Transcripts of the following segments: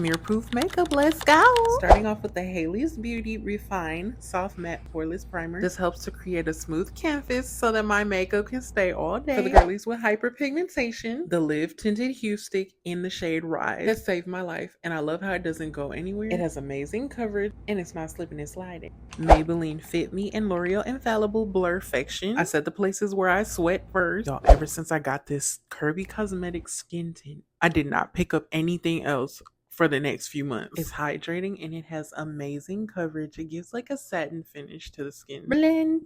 smear proof makeup. Let's go. Starting off with the Haley's Beauty Refine Soft Matte Poreless Primer. This helps to create a smooth canvas so that my makeup can stay all day. For the girlies with hyperpigmentation, the Live Tinted Huestick in the shade Rise has saved my life, and I love how it doesn't go anywhere. It has amazing coverage and it's not slipping and sliding. Maybelline Fit Me and L'Oreal Infallible BLURFECTION. I said the places where I sweat first. Y'all, ever since I got this Kirby Cosmetics skin tint, I did not pick up anything else for the next few months. It's hydrating and it has amazing coverage. It gives like a satin finish to the skin. Blending.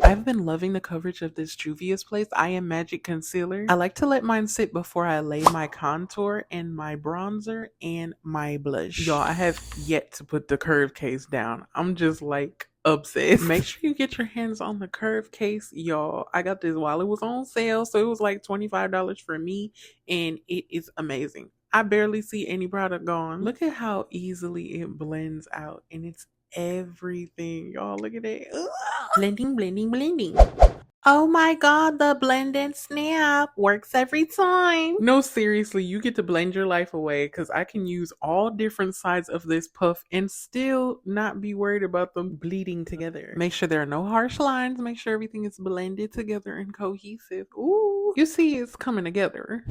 I've been loving the coverage of this Juvia's Place I Am Magic Concealer. I like to let mine sit before I lay my contour and my bronzer and my blush. Y'all, I have yet to put the curve case down. I'm just like obsessed. Make sure you get your hands on the curve case, y'all. I got this while it was on sale, so it was like $25 for me, and it is amazing. I barely see any product gone. Look at how easily it blends out, and it's everything, y'all. Look at it. Ugh. Blending, blending, blending. Oh my god, the blend and snap works every time. No, seriously, you get to blend your life away because I can use all different sides of this puff and still not be worried about them bleeding together. Make sure there are no harsh lines. Make sure everything is blended together and cohesive. Ooh, you see it's coming together.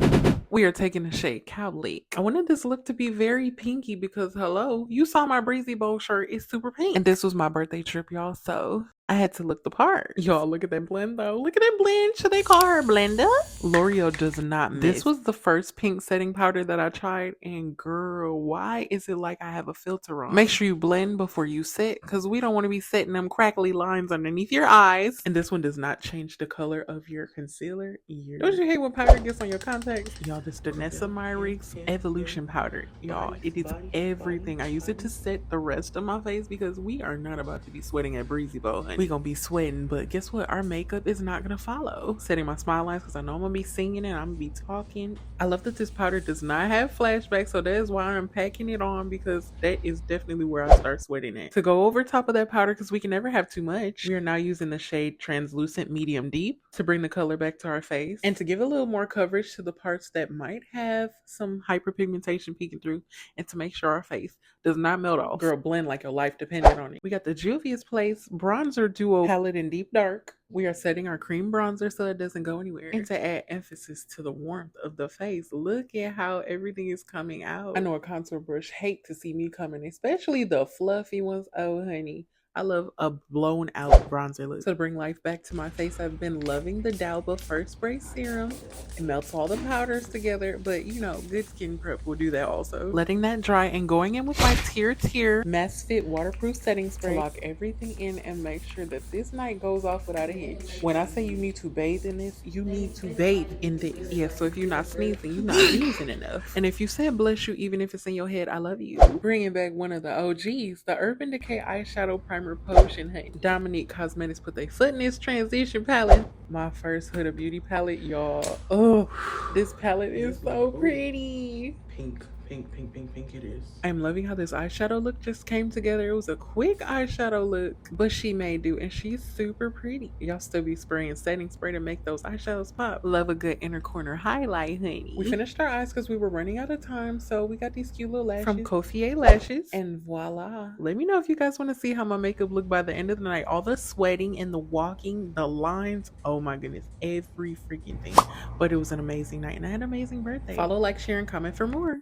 We are taking the shade Cow Lake. I wanted this look to be very pinky because, hello, you saw my Breezy Bowl shirt. It's super pink. And this was my birthday trip, y'all, so I had to look the part. Y'all, look at that blend, though. Look at that blend. Should they call her Blender? L'Oreal does not miss. This was the first pink setting powder that I tried, and girl, why is it like I have a filter on? Make sure you blend before you set, because we don't want to be setting them crackly lines underneath your eyes. And this one does not change the color of your concealer either. Don't you hate when powder gets on your contacts? Y'all, this Danessa Myricks Evolution Powder. Y'all, it is everything. I use it to set the rest of my face because we are not about to be sweating at Breezy Bowl. We gonna be sweating, but guess what? Our makeup is not gonna follow. Setting my smile lines because I know I'm gonna be singing and I'm gonna be talking. I love that this powder does not have flashbacks, so that is why I'm packing it on, because that is definitely where I start sweating at. To go over top of that powder, because we can never have too much, we are now using the shade Translucent Medium Deep to bring the color back to our face and to give a little more coverage to the parts that might have some hyperpigmentation peeking through, and to make sure our face does not melt off. Girl, blend like your life depended on it. We got the Juvia's Place Bronzer Duo Palette in Deep Dark. We are setting our cream bronzer so it doesn't go anywhere. And to add emphasis to the warmth of the face, look at how everything is coming out. I know a contour brush hate to see me coming, especially the fluffy ones. Oh, honey. I love a blown out bronzer look. To bring life back to my face, I've been loving the Dalba First Spray Serum. It melts all the powders together, but you know, good skin prep will do that also. Letting that dry and going in with my Tier Mass Fit Waterproof Setting Spray. Lock everything in and make sure that this night goes off without a hitch. When I say you need to bathe in this, you need to bathe in this. Yeah, so if you're not sneezing, you're not sneezing enough. And if you said bless you, even if it's in your head, I love you. Bringing back one of the OGs, the Urban Decay Eyeshadow Primer Potion. Hey, Dominique Cosmetics put their foot in this transition palette. My first Huda Beauty palette, y'all. Oh, this palette is so pretty. Pink. Pink it is. I'm loving how this eyeshadow look just came together. It was a quick eyeshadow look, but she made do, and she's super pretty. Y'all still be spraying setting spray to make those eyeshadows pop. Love a good inner corner highlight, honey. We finished our eyes because we were running out of time, so we got these cute little lashes from Cofier Lashes, and voila. Let me know if you guys want to see how my makeup looked by the end of the night. All the sweating and the walking, the lines, oh my goodness, every freaking thing. But it was an amazing night, and I had an amazing birthday. Follow, like, share, and comment for more.